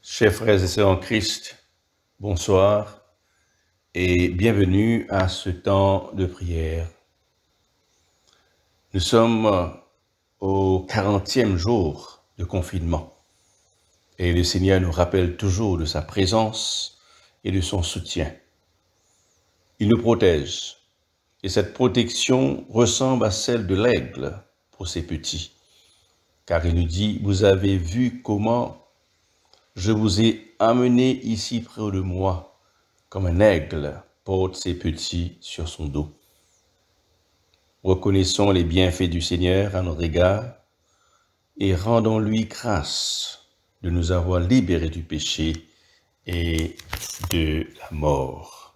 Chers frères et sœurs en Christ, bonsoir et bienvenue à ce temps de prière. Nous sommes au 40e jour de confinement et le Seigneur nous rappelle toujours de sa présence et de son soutien. Il nous protège et cette protection ressemble à celle de l'aigle pour ses petits, car il nous dit « Vous avez vu comment je vous ai amené ici près de moi, comme un aigle porte ses petits sur son dos. » Reconnaissons les bienfaits du Seigneur à notre égard et rendons-lui grâce de nous avoir libérés du péché et de la mort.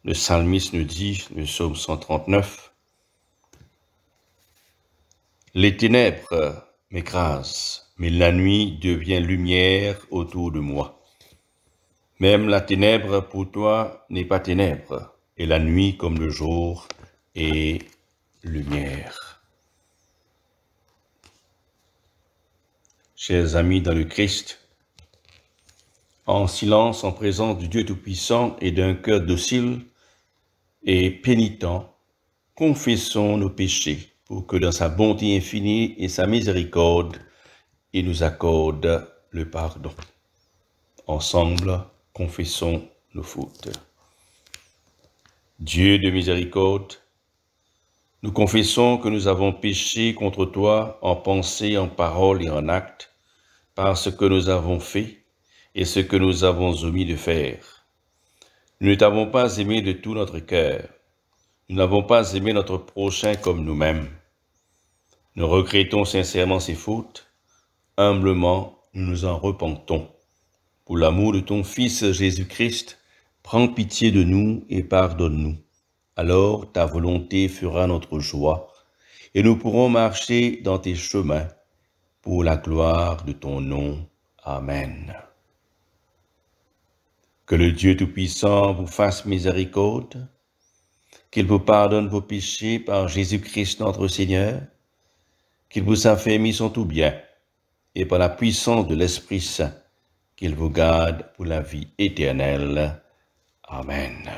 Le psalmiste nous dit, le psaume 139, « Les ténèbres m'écrasent, mais la nuit devient lumière autour de moi. Même la ténèbre pour toi n'est pas ténèbre, et la nuit comme le jour est lumière. » Chers amis dans le Christ, en silence, en présence du Dieu Tout-Puissant et d'un cœur docile et pénitent, confessons nos péchés pour que dans sa bonté infinie et sa miséricorde, il nous accorde le pardon. Ensemble, confessons nos fautes. Dieu de miséricorde, nous confessons que nous avons péché contre toi en pensée, en parole et en acte, par ce que nous avons fait et ce que nous avons omis de faire. Nous ne t'avons pas aimé de tout notre cœur. Nous n'avons pas aimé notre prochain comme nous-mêmes. Nous regrettons sincèrement ces fautes. Humblement, nous nous en repentons. Pour l'amour de ton Fils Jésus-Christ, prends pitié de nous et pardonne-nous. Alors ta volonté fera notre joie, et nous pourrons marcher dans tes chemins, pour la gloire de ton nom. Amen. Que le Dieu Tout-Puissant vous fasse miséricorde, qu'il vous pardonne vos péchés par Jésus-Christ notre Seigneur, qu'il vous affermisse en tout bien, et par la puissance de l'Esprit Saint, qu'il vous garde pour la vie éternelle. Amen.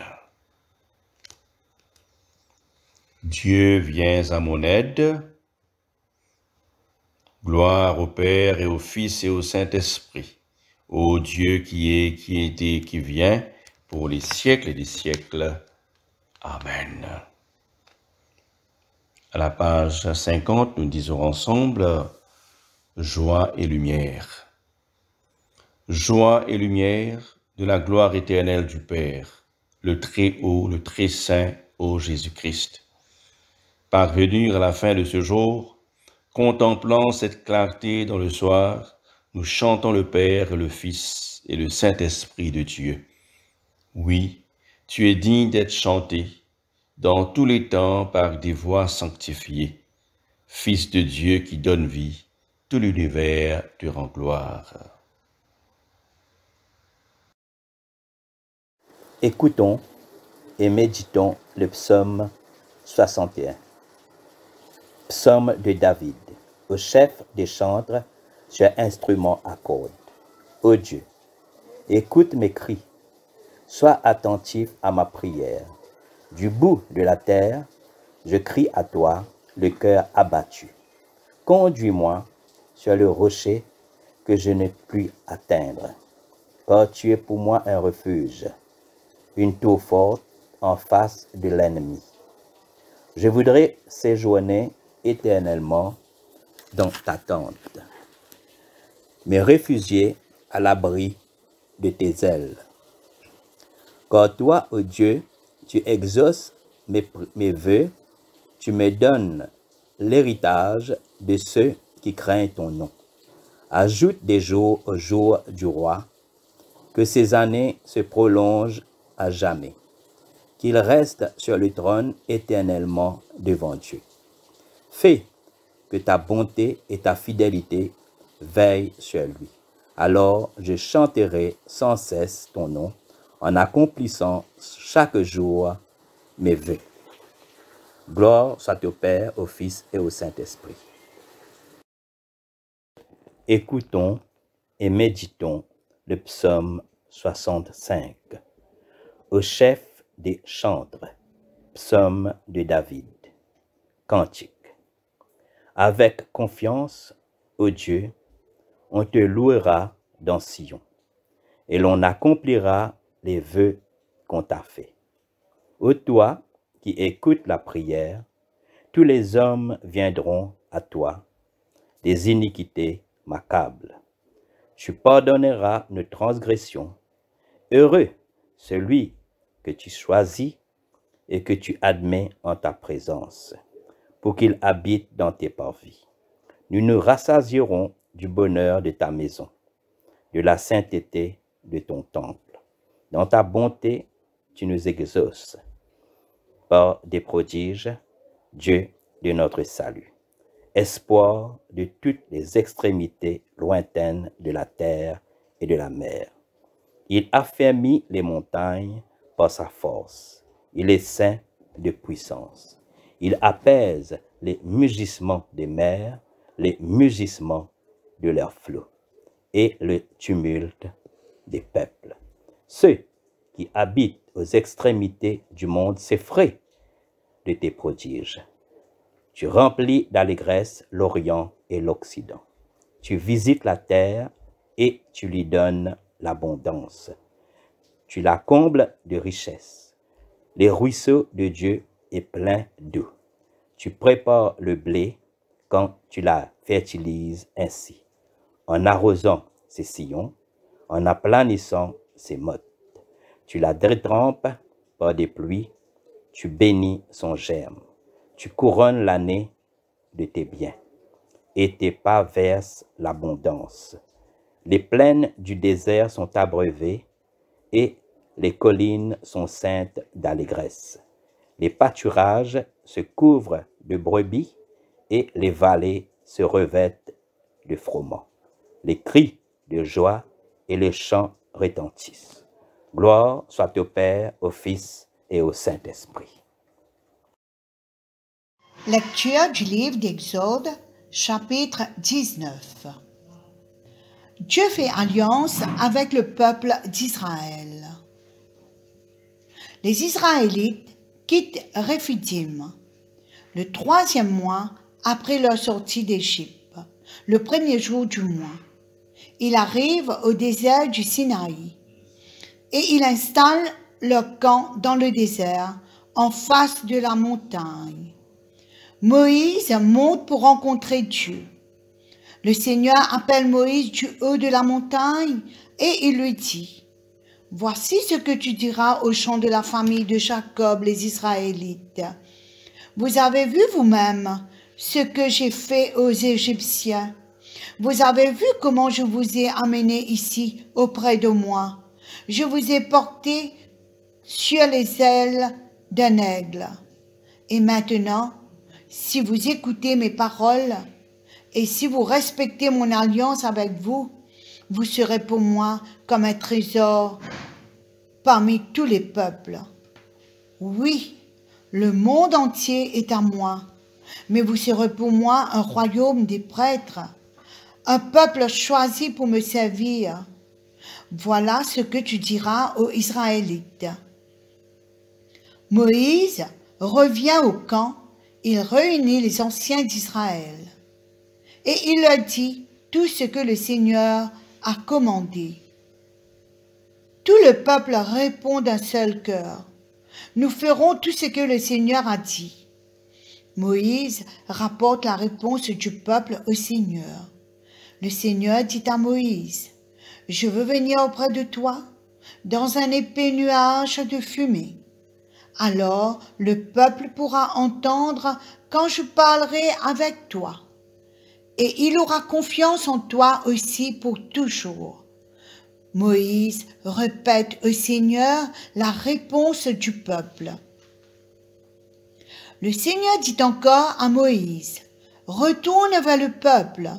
Dieu vient à mon aide. Gloire au Père et au Fils et au Saint-Esprit, ô Dieu qui est, qui était et qui vient, pour les siècles et des siècles. Amen. À la page 50, nous disons ensemble joie et lumière. Joie et lumière de la gloire éternelle du Père, le Très-Haut, le Très-Saint, ô Jésus-Christ. Parvenus à la fin de ce jour, contemplant cette clarté dans le soir, nous chantons le Père, le Fils et le Saint-Esprit de Dieu. Oui, tu es digne d'être chanté dans tous les temps par des voix sanctifiées. Fils de Dieu qui donne vie, tout l'univers te rend gloire. Écoutons et méditons le psaume 61. Psaume de David, au chef des chantres sur instrument à cordes. Ô Dieu, écoute mes cris, sois attentif à ma prière. Du bout de la terre, je crie à toi, le cœur abattu. Conduis-moi sur le rocher que je ne puis atteindre, car tu es pour moi un refuge, une tour forte en face de l'ennemi. Je voudrais séjourner éternellement dans ta tente, me réfugier à l'abri de tes ailes. Car toi, ô Dieu, tu exauces mes vœux, tu me donnes l'héritage de ceux qui craignent ton nom. Ajoute des jours au jour du roi, que ses années se prolongent à jamais, qu'il reste sur le trône éternellement devant Dieu. Fais que ta bonté et ta fidélité veillent sur lui. Alors je chanterai sans cesse ton nom en accomplissant chaque jour mes vœux. Gloire soit au Père, au Fils et au Saint-Esprit. Écoutons et méditons le psaume 65. Au chef des chantres, psaume de David. Cantique. Avec confiance, ô Dieu, on te louera dans Sion, et l'on accomplira les vœux qu'on t'a faits. Ô toi qui écoutes la prière, tous les hommes viendront à toi, des iniquités m'accablent. Tu pardonneras nos transgressions. Heureux celui que tu choisis et que tu admets en ta présence, pour qu'il habite dans tes parvis. Nous nous rassasierons du bonheur de ta maison, de la sainteté de ton temple. Dans ta bonté, tu nous exauces par des prodiges, Dieu de notre salut, espoir de toutes les extrémités lointaines de la terre et de la mer. Il affermit les montagnes par sa force. Il est saint de puissance. Il apaise les mugissements des mers, les mugissements de leurs flots et le tumulte des peuples. Ceux qui habitent aux extrémités du monde s'effraient de tes prodiges. Tu remplis d'allégresse l'Orient et l'Occident. Tu visites la terre et tu lui donnes l'abondance. Tu la combles de richesses. Les ruisseaux de Dieu est plein d'eau. Tu prépares le blé quand tu la fertilises ainsi, en arrosant ses sillons, en aplanissant ses mottes. Tu la détrempes par des pluies, tu bénis son germe. Tu couronnes l'année de tes biens, et tes pas versent l'abondance. Les plaines du désert sont abreuvées, et les collines sont ceintes d'allégresse. Les pâturages se couvrent de brebis, et les vallées se revêtent de froment. Les cris de joie et les chants retentissent. Gloire soit au Père, au Fils et au Saint-Esprit. Lecture du livre d'Exode, chapitre 19. Dieu fait alliance avec le peuple d'Israël. Les Israélites quittent Réphidim le 3e mois après leur sortie d'Égypte, le 1er jour du mois. Ils arrivent au désert du Sinaï et ils installent leur camp dans le désert en face de la montagne. Moïse monte pour rencontrer Dieu. Le Seigneur appelle Moïse du haut de la montagne et il lui dit: « Voici ce que tu diras aux gens de la famille de Jacob, les Israélites. Vous avez vu vous-même ce que j'ai fait aux Égyptiens. Vous avez vu comment je vous ai amenés ici auprès de moi. Je vous ai portés sur les ailes d'un aigle. Et maintenant, si vous écoutez mes paroles et si vous respectez mon alliance avec vous, vous serez pour moi comme un trésor parmi tous les peuples. Oui, le monde entier est à moi, mais vous serez pour moi un royaume des prêtres, un peuple choisi pour me servir. Voilà ce que tu diras aux Israélites. Moïse revient au camp, il réunit les anciens d'Israël. Et il leur dit tout ce que le Seigneur a commandé. Tout le peuple répond d'un seul cœur. Nous ferons tout ce que le Seigneur a dit. Moïse rapporte la réponse du peuple au Seigneur. Le Seigneur dit à Moïse, « Je veux venir auprès de toi dans un épais nuage de fumée. Alors le peuple pourra entendre quand je parlerai avec toi. Et il aura confiance en toi aussi pour toujours. » Moïse répète au Seigneur la réponse du peuple. Le Seigneur dit encore à Moïse, « Retourne vers le peuple.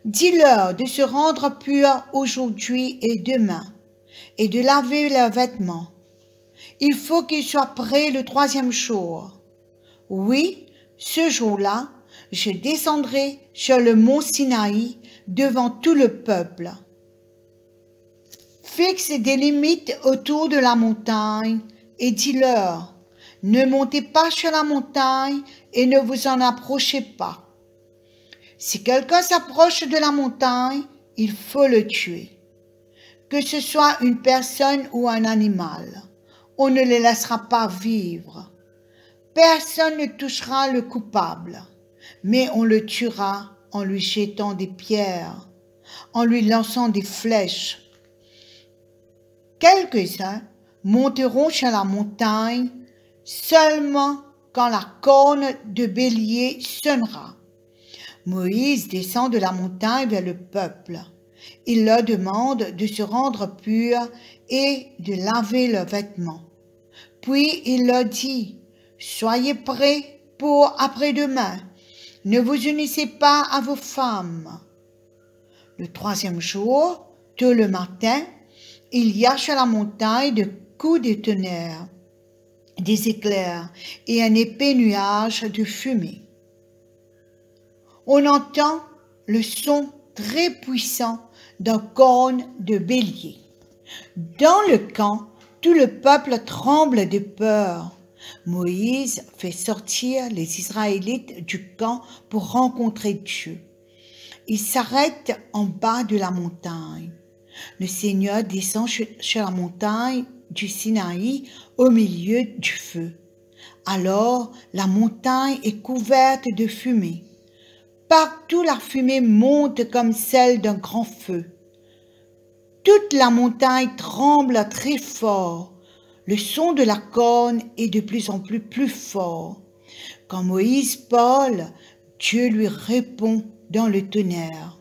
Dis-leur de se rendre purs aujourd'hui et demain, et de laver leurs vêtements. Il faut qu'ils soient prêts le 3e jour. Oui, ce jour-là, je descendrai sur le mont Sinaï devant tout le peuple. Fixe des limites autour de la montagne et dis-leur, ne montez pas sur la montagne et ne vous en approchez pas. Si quelqu'un s'approche de la montagne, il faut le tuer. Que ce soit une personne ou un animal, on ne les laissera pas vivre. Personne ne touchera le coupable, mais on le tuera en lui jetant des pierres, en lui lançant des flèches. Quelques-uns monteront sur la montagne seulement quand la corne de bélier sonnera. Moïse descend de la montagne vers le peuple. Il leur demande de se rendre purs et de laver leurs vêtements. Puis il leur dit, « Soyez prêts pour après-demain. Ne vous unissez pas à vos femmes. » Le 3e jour, tôt le matin, il y a sur la montagne de coups de tonnerre, des éclairs et un épais nuage de fumée. On entend le son très puissant d'un corne de bélier. Dans le camp, tout le peuple tremble de peur. Moïse fait sortir les Israélites du camp pour rencontrer Dieu. Ils s'arrêtent en bas de la montagne. Le Seigneur descend sur la montagne du Sinaï au milieu du feu. Alors la montagne est couverte de fumée. Partout la fumée monte comme celle d'un grand feu. Toute la montagne tremble très fort. Le son de la corne est de plus en plus fort. Quand Moïse parle, Dieu lui répond dans le tonnerre.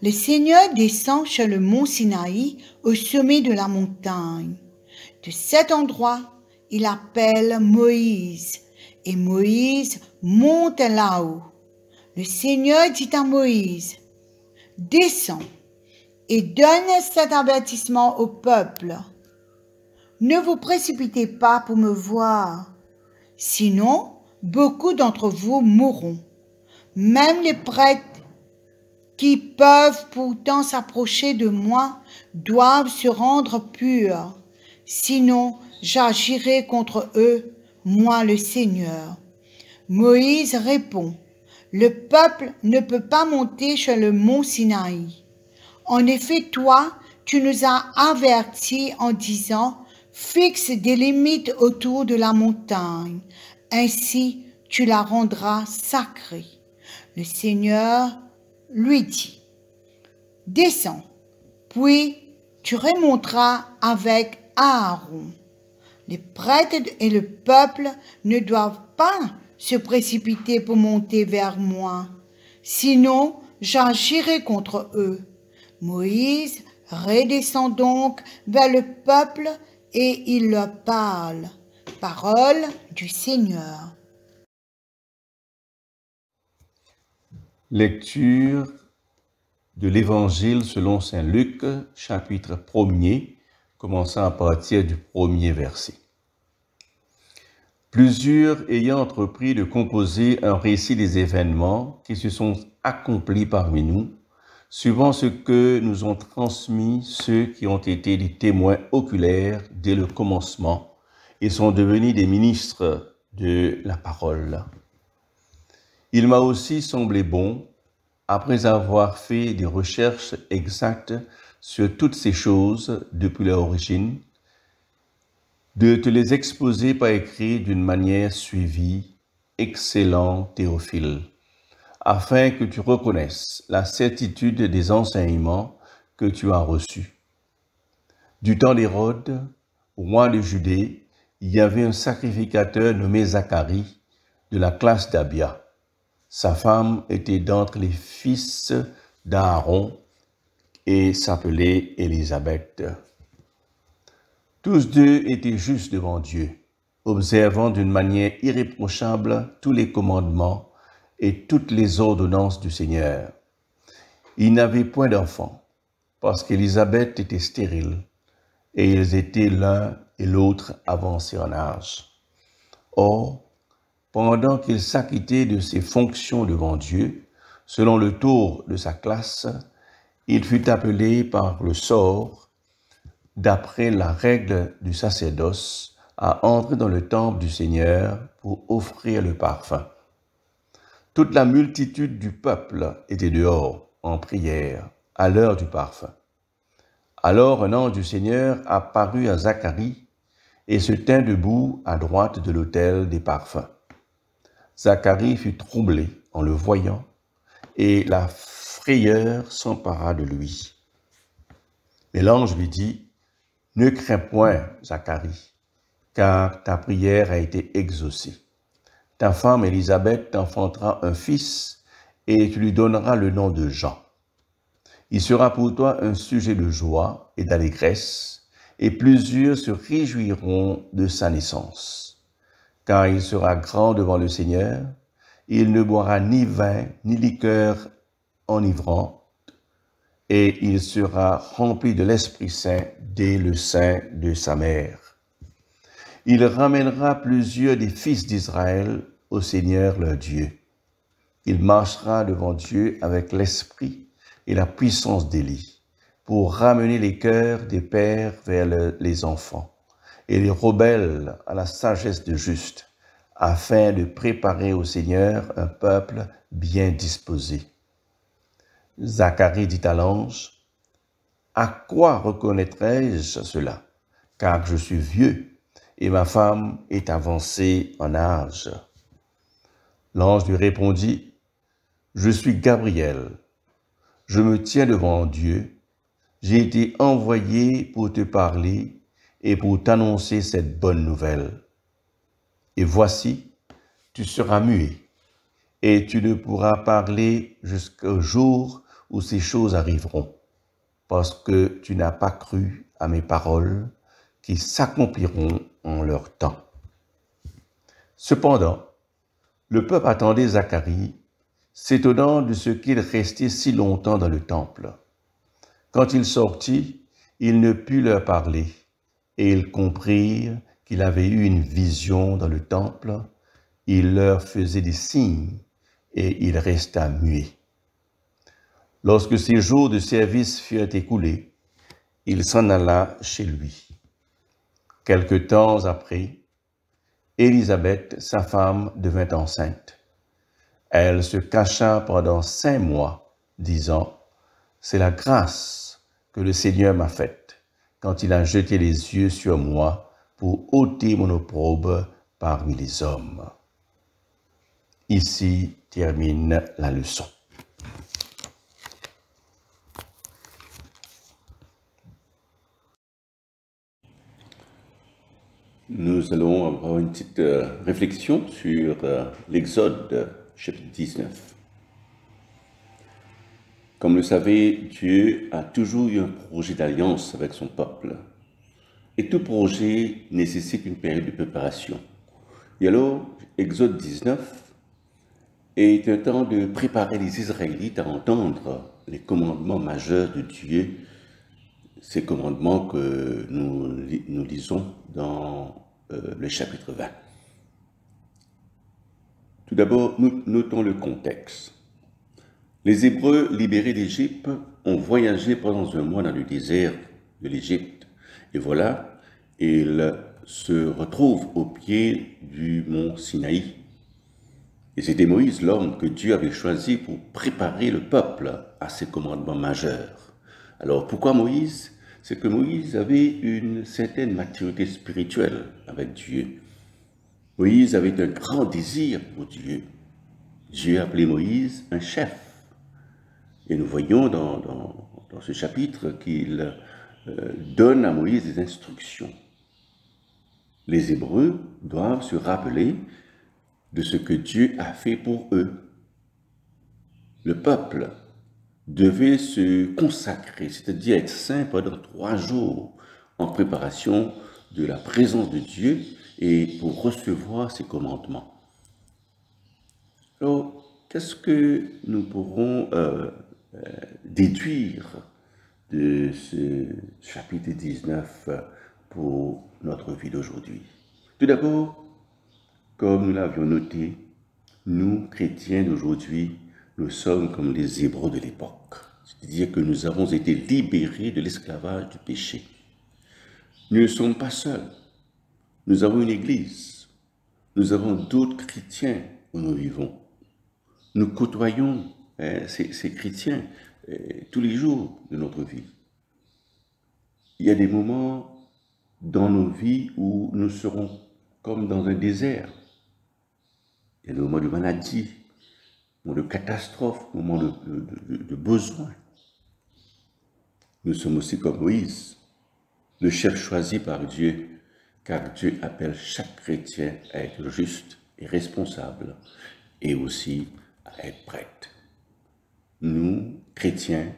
Le Seigneur descend sur le mont Sinaï au sommet de la montagne. De cet endroit, il appelle Moïse et Moïse monte là-haut. Le Seigneur dit à Moïse, « Descends et donne cet avertissement au peuple. Ne vous précipitez pas pour me voir, sinon beaucoup d'entre vous mourront. Même les prêtres qui peuvent pourtant s'approcher de moi doivent se rendre purs, sinon j'agirai contre eux, moi le Seigneur. » Moïse répond, « Le peuple ne peut pas monter sur le mont Sinaï. En effet, toi, tu nous as avertis en disant, fixe des limites autour de la montagne, ainsi tu la rendras sacrée. » Le Seigneur lui dit, « Descends, puis tu remonteras avec Aaron. Les prêtres et le peuple ne doivent pas se précipiter pour monter vers moi, sinon j'agirai contre eux. » Moïse redescend donc vers le peuple et il leur parle. Parole du Seigneur. Lecture de l'Évangile selon saint Luc, chapitre 1er, commençant à partir du premier verset. Plusieurs ayant entrepris de composer un récit des événements qui se sont accomplis parmi nous, suivant ce que nous ont transmis ceux qui ont été des témoins oculaires dès le commencement et sont devenus des ministres de la parole. Il m'a aussi semblé bon, après avoir fait des recherches exactes sur toutes ces choses depuis leur origine, de te les exposer par écrit d'une manière suivie, excellent Théophile, afin que tu reconnaisses la certitude des enseignements que tu as reçus. Du temps d'Hérode, roi de Judée, il y avait un sacrificateur nommé Zacharie, de la classe d'Abia. Sa femme était d'entre les fils d'Aaron et s'appelait Élisabeth. Tous deux étaient justes devant Dieu, observant d'une manière irréprochable tous les commandements et toutes les ordonnances du Seigneur. Ils n'avaient point d'enfants, parce qu'Élisabeth était stérile, et ils étaient l'un et l'autre avancés en âge. Or, pendant qu'il s'acquittait de ses fonctions devant Dieu, selon le tour de sa classe, il fut appelé par le sort, d'après la règle du sacerdoce, à entrer dans le temple du Seigneur pour offrir le parfum. Toute la multitude du peuple était dehors, en prière, à l'heure du parfum. Alors un ange du Seigneur apparut à Zacharie et se tint debout à droite de l'autel des parfums. Zacharie fut troublé en le voyant, et la frayeur s'empara de lui. Mais l'ange lui dit, « Ne crains point, Zacharie, car ta prière a été exaucée. Ta femme Élisabeth t'enfantera un fils, et tu lui donneras le nom de Jean. Il sera pour toi un sujet de joie et d'allégresse, et plusieurs se réjouiront de sa naissance. Car il sera grand devant le Seigneur, il ne boira ni vin, ni liqueur enivrante, et il sera rempli de l'Esprit Saint dès le sein de sa mère. Il ramènera plusieurs des fils d'Israël au Seigneur leur Dieu. Il marchera devant Dieu avec l'esprit et la puissance d'Élie, pour ramener les cœurs des pères vers les enfants, et les rebelles à la sagesse de juste, afin de préparer au Seigneur un peuple bien disposé. Zacharie dit à l'ange, « À quoi reconnaîtrai-je cela? Car je suis vieux, et ma femme est avancée en âge. » L'ange lui répondit, « Je suis Gabriel, je me tiens devant Dieu, j'ai été envoyé pour te parler et pour t'annoncer cette bonne nouvelle. Et voici, tu seras muet, et tu ne pourras parler jusqu'au jour où ces choses arriveront, parce que tu n'as pas cru à mes paroles qui s'accompliront en leur temps. » Cependant, le peuple attendait Zacharie, s'étonnant de ce qu'il restait si longtemps dans le temple. Quand il sortit, il ne put leur parler, et ils comprirent qu'il avait eu une vision dans le temple. Il leur faisait des signes, et il resta muet. Lorsque ses jours de service furent écoulés, il s'en alla chez lui. Quelque temps après, Élisabeth, sa femme, devint enceinte. Elle se cacha pendant 5 mois, disant, « C'est la grâce que le Seigneur m'a faite, quand il a jeté les yeux sur moi pour ôter mon opprobre parmi les hommes. » Ici termine la leçon. Nous allons avoir une petite réflexion sur l'Exode, chapitre 19. Comme le savez, Dieu a toujours eu un projet d'alliance avec son peuple. Et tout projet nécessite une période de préparation. Et alors, Exode 19 est un temps de préparer les Israélites à entendre les commandements majeurs de Dieu, ces commandements que nous lisons dans le chapitre 20. Tout d'abord, notons le contexte. Les Hébreux libérés d'Égypte ont voyagé pendant un mois dans le désert de l'Égypte. Et voilà, ils se retrouvent au pied du mont Sinaï. Et c'était Moïse, l'homme que Dieu avait choisi pour préparer le peuple à ses commandements majeurs. Alors pourquoi Moïse? C'est que Moïse avait une certaine maturité spirituelle avec Dieu. Moïse avait un grand désir pour Dieu. Dieu appelait Moïse un chef. Et nous voyons dans ce chapitre qu'il donne à Moïse des instructions. Les Hébreux doivent se rappeler de ce que Dieu a fait pour eux. Le peuple devait se consacrer, c'est-à-dire être saint pendant 3 jours en préparation de la présence de Dieu et pour recevoir ses commandements. Alors, qu'est-ce que nous pourrons déduire de ce chapitre 19 pour notre vie d'aujourd'hui? Tout d'abord, comme nous l'avions noté, nous, chrétiens d'aujourd'hui, nous sommes comme les Hébreux de l'époque. C'est-à-dire que nous avons été libérés de l'esclavage du péché. Nous ne sommes pas seuls. Nous avons une église. Nous avons d'autres chrétiens où nous vivons. Nous côtoyons ces chrétiens tous les jours de notre vie. Il y a des moments dans nos vies où nous serons comme dans un désert. Il y a des moments de maladie, moments de catastrophe, moments de besoin. Nous sommes aussi comme Moïse, le chef choisi par Dieu, car Dieu appelle chaque chrétien à être juste et responsable, et aussi à être prêtre. Nous, chrétiens,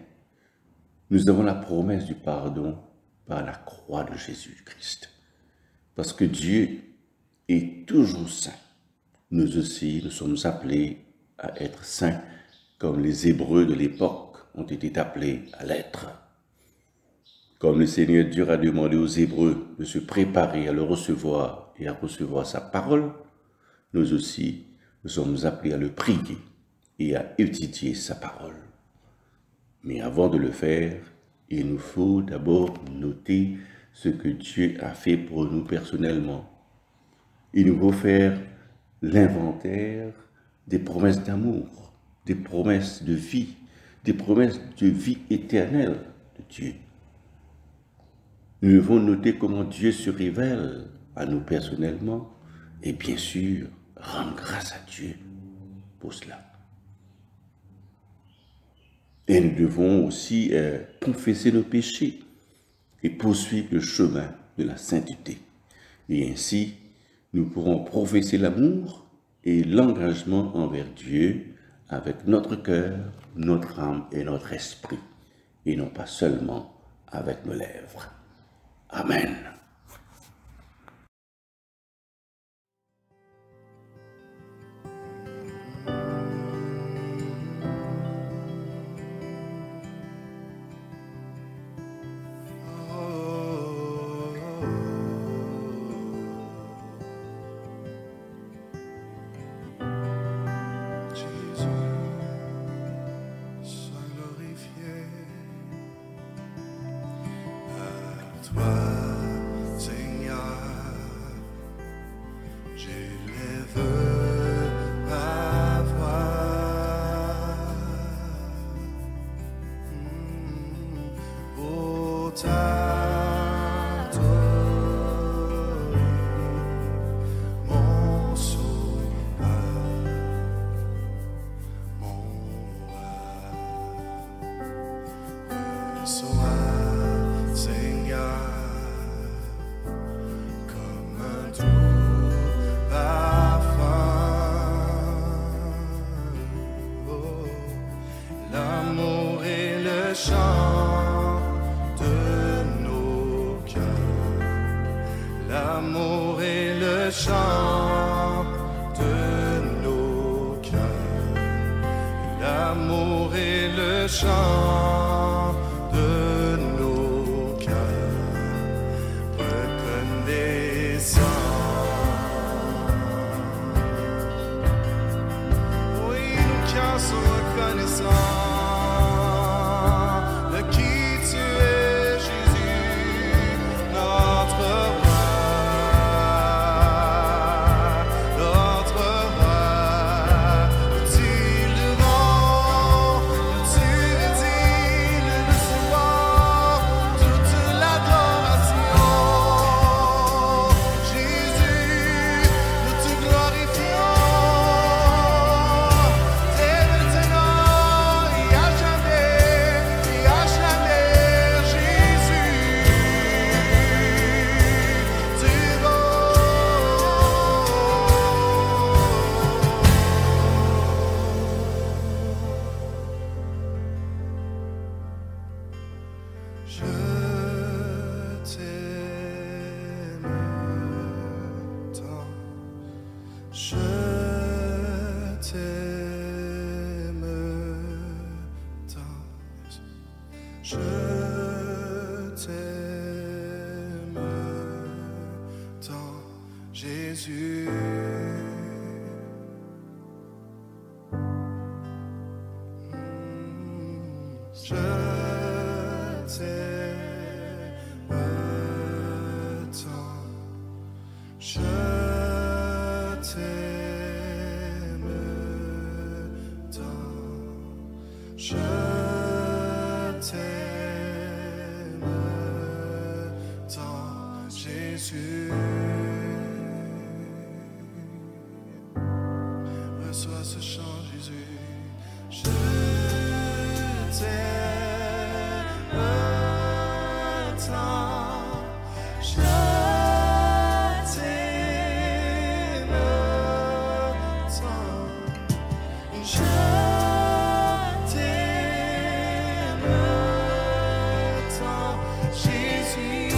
nous avons la promesse du pardon par la croix de Jésus-Christ. Parce que Dieu est toujours saint. Nous aussi, nous sommes appelés à être saints, comme les Hébreux de l'époque ont été appelés à l'être. Comme le Seigneur Dieu a demandé aux Hébreux de se préparer à le recevoir et à recevoir sa parole, nous aussi, nous sommes appelés à le prier et à étudier sa parole. Mais avant de le faire, il nous faut d'abord noter ce que Dieu a fait pour nous personnellement. Il nous faut faire l'inventaire des promesses d'amour, des promesses de vie éternelle de Dieu. Nous devons noter comment Dieu se révèle à nous personnellement et bien sûr, rendre grâce à Dieu pour cela. Et nous devons aussi confesser nos péchés et poursuivre le chemin de la sainteté. Et ainsi, nous pourrons professer l'amour et l'engagement envers Dieu avec notre cœur, notre âme et notre esprit, et non pas seulement avec nos lèvres. Amen. L'amour est le chant de nos cœurs. l'amour et le chant de nos cœurs reconnaissants. Oui, nos cœurs sont reconnaissants de qui tu es, Jésus, notre roi. Jésus. Je t'aime tant, je t'aime tant, je t'aime tant, Jésus. Reçois ce chant, Jésus. Je t'aime tant, je t'aime tant, je t'aime tant, Jésus.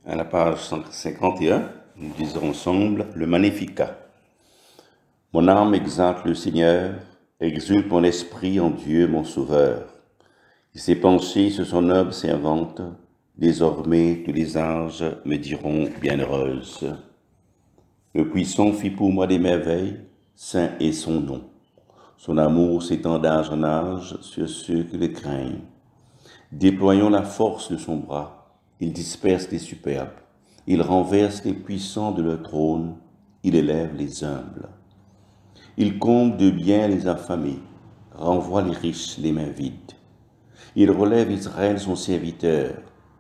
À la page 151, nous disons ensemble le Magnificat. Mon âme exalte le Seigneur, exulte mon esprit en Dieu mon Sauveur. Et ses pensées sur son œuvre s'inventent, désormais tous les âges me diront bienheureuse. Le Puissant fit pour moi des merveilles, saint est son nom. Son amour s'étend d'âge en âge sur ceux qui le craignent. Déployons la force de son bras. Il disperse les superbes, il renverse les puissants de leur trône, il élève les humbles. Il comble de bien les affamés, renvoie les riches les mains vides. Il relève Israël son serviteur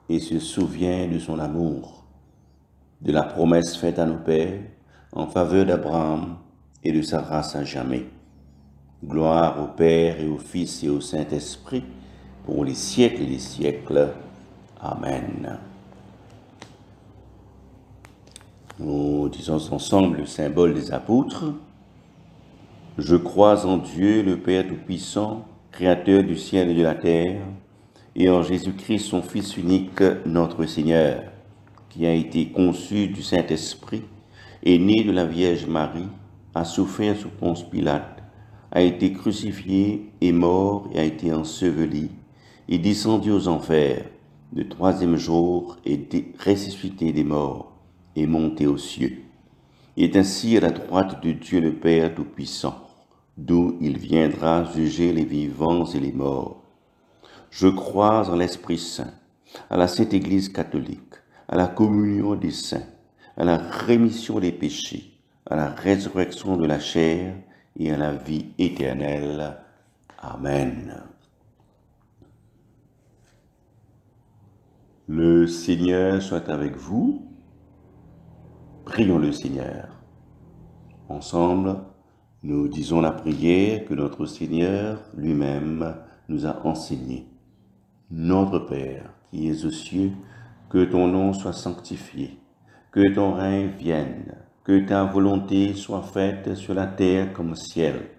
et se souvient de son amour, de la promesse faite à nos pères en faveur d'Abraham et de sa race à jamais. Gloire au Père et au Fils et au Saint-Esprit, pour les siècles des siècles. Amen. Nous disons ensemble le symbole des apôtres. Je crois en Dieu, le Père Tout-Puissant, Créateur du ciel et de la terre, et en Jésus-Christ, son Fils unique, notre Seigneur, qui a été conçu du Saint-Esprit, est né de la Vierge Marie, a souffert sous Ponce Pilate, a été crucifié, est mort et a été enseveli, est descendu aux enfers, le troisième jour est ressuscité des morts, et monté aux cieux. Il est assis à la droite de Dieu le Père Tout-Puissant, d'où il viendra juger les vivants et les morts. Je crois en l'Esprit Saint, à la Sainte Église catholique, à la communion des saints, à la rémission des péchés, à la résurrection de la chair et à la vie éternelle. Amen. Le Seigneur soit avec vous. Prions le Seigneur. Ensemble, nous disons la prière que notre Seigneur lui-même nous a enseignée. Notre Père, qui es aux cieux, que ton nom soit sanctifié, que ton règne vienne, que ta volonté soit faite sur la terre comme au ciel.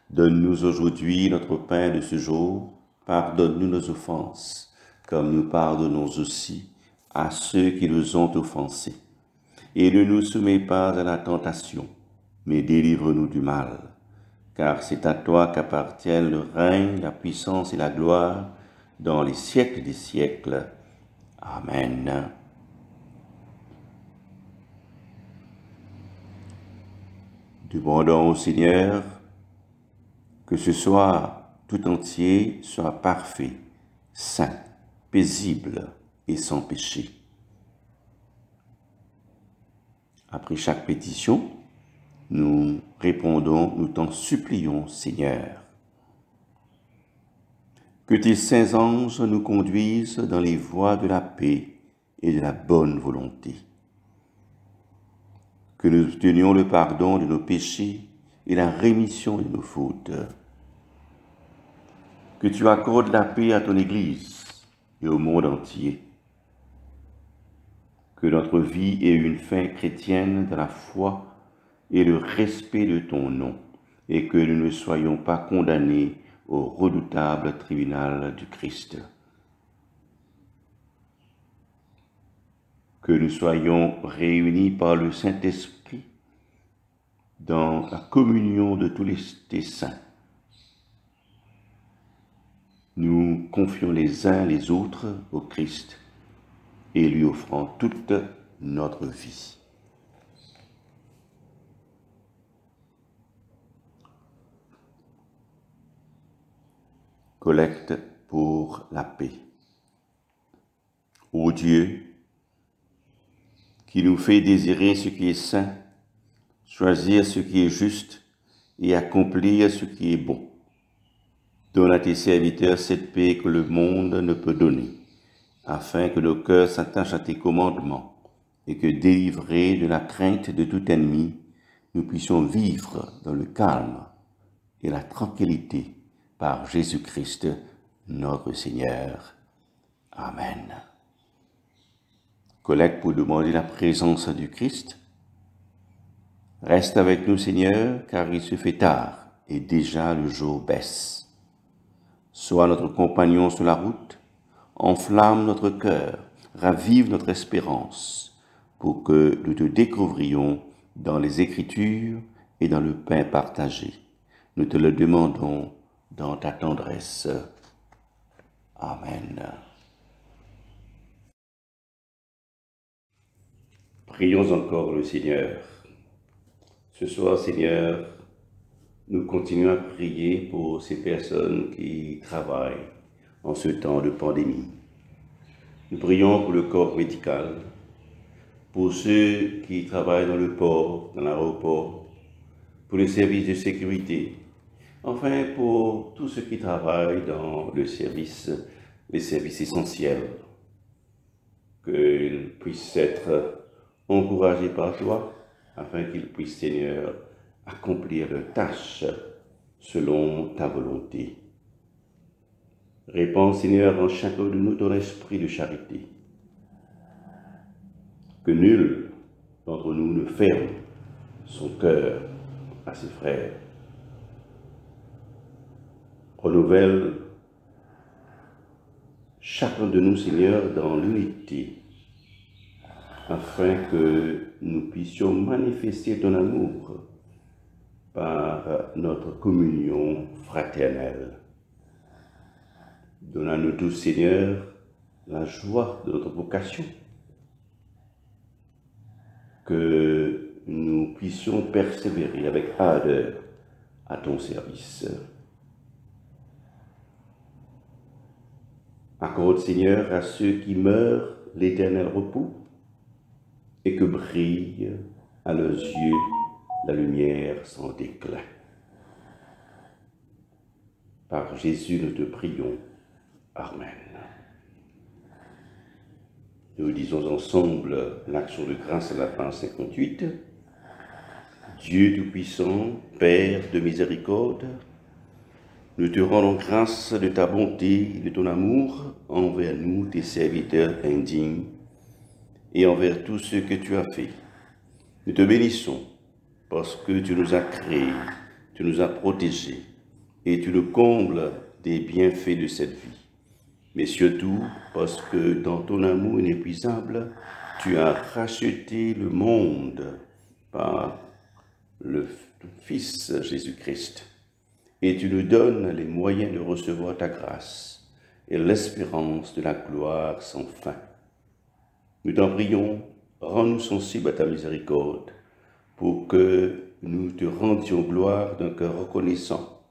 Donne-nous aujourd'hui notre pain de ce jour, pardonne-nous nos offenses, comme nous pardonnons aussi à ceux qui nous ont offensés. Et ne nous soumets pas à la tentation, mais délivre-nous du mal. Car c'est à toi qu'appartiennent le règne, la puissance et la gloire, dans les siècles des siècles. Amen. Demandons au Seigneur que ce soir tout entier soit parfait, saint, paisible et sans péché. Après chaque pétition, nous répondons, nous t'en supplions, Seigneur. Que tes saints anges nous conduisent dans les voies de la paix et de la bonne volonté. Que nous obtenions le pardon de nos péchés et la rémission de nos fautes. Que tu accordes la paix à ton Église et au monde entier. Que notre vie ait une fin chrétienne dans la foi et le respect de ton nom, et que nous ne soyons pas condamnés au redoutable tribunal du Christ. Que nous soyons réunis par le Saint-Esprit dans la communion de tous tes saints. Nous confions les uns les autres au Christ et lui offrons toute notre vie. Collecte pour la paix. Ô Dieu, qui nous fait désirer ce qui est saint, choisir ce qui est juste et accomplir ce qui est bon, donne à tes serviteurs cette paix que le monde ne peut donner, afin que nos cœurs s'attachent à tes commandements et que, délivrés de la crainte de tout ennemi, nous puissions vivre dans le calme et la tranquillité par Jésus-Christ, notre Seigneur. Amen. Collecte pour demander la présence du Christ. Reste avec nous, Seigneur, car il se fait tard et déjà le jour baisse. Sois notre compagnon sur la route, enflamme notre cœur, ravive notre espérance, pour que nous te découvrions dans les Écritures et dans le pain partagé. Nous te le demandons dans ta tendresse. Amen. Prions encore le Seigneur. Ce soir, Seigneur, nous continuons à prier pour ces personnes qui travaillent en ce temps de pandémie. Nous prions pour le corps médical, pour ceux qui travaillent dans le port, dans l'aéroport, pour les services de sécurité, enfin pour tous ceux qui travaillent dans les services essentiels, qu'ils puissent être encouragés par toi, afin qu'ils puissent, Seigneur, accomplir leurs tâches selon ta volonté. Répands, Seigneur, en chacun de nous ton esprit de charité. Que nul d'entre nous ne ferme son cœur à ses frères. Renouvelle chacun de nous, Seigneur, dans l'unité, afin que nous puissions manifester ton amour par notre communion fraternelle. Donne à nous tous, Seigneur, la joie de notre vocation, que nous puissions persévérer avec ardeur à ton service. Accorde, Seigneur, à ceux qui meurent l'éternel repos et que brille à leurs yeux la lumière sans déclin. Par Jésus, nous te prions. Amen. Nous disons ensemble l'action de grâce à la fin 58. Dieu Tout-Puissant, Père de miséricorde, nous te rendons grâce de ta bonté et de ton amour envers nous, tes serviteurs indignes, et envers tous ceux que tu as fait. Nous te bénissons parce que tu nous as créés, tu nous as protégés, et tu nous combles des bienfaits de cette vie. Mais surtout parce que dans ton amour inépuisable, tu as racheté le monde par le Fils Jésus-Christ. Et tu nous donnes les moyens de recevoir ta grâce et l'espérance de la gloire sans fin. Nous t'en prions, rends-nous sensibles à ta miséricorde, pour que nous te rendions gloire d'un cœur reconnaissant,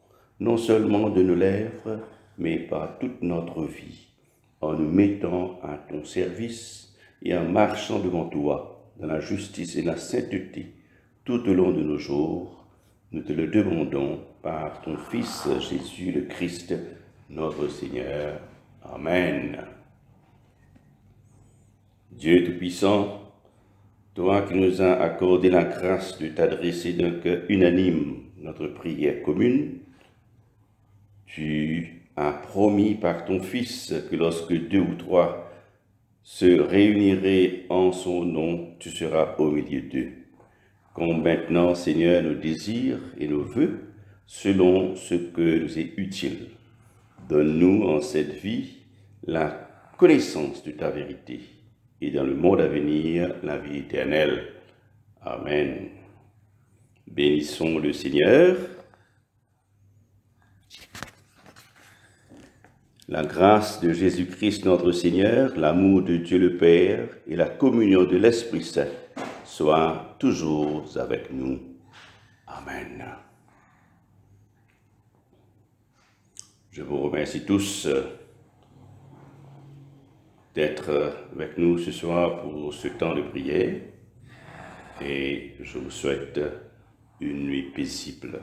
non seulement de nos lèvres, mais par toute notre vie, en nous mettant à ton service et en marchant devant toi dans la justice et la sainteté tout au long de nos jours. Nous te le demandons par ton Fils Jésus le Christ, notre Seigneur. Amen. Dieu Tout-Puissant, toi qui nous as accordé la grâce de t'adresser d'un cœur unanime notre prière commune, tu as promis par ton Fils que lorsque 2 ou 3 se réuniraient en son nom, tu seras au milieu d'eux. Comble maintenant, Seigneur, nos désirs et nos vœux selon ce que nous est utile. Donne-nous en cette vie la connaissance de ta vérité et dans le monde à venir la vie éternelle. Amen. Bénissons le Seigneur. La grâce de Jésus-Christ notre Seigneur, l'amour de Dieu le Père et la communion de l'Esprit Saint soient toujours avec nous. Amen. Je vous remercie tous d'être avec nous ce soir pour ce temps de prière et je vous souhaite une nuit paisible.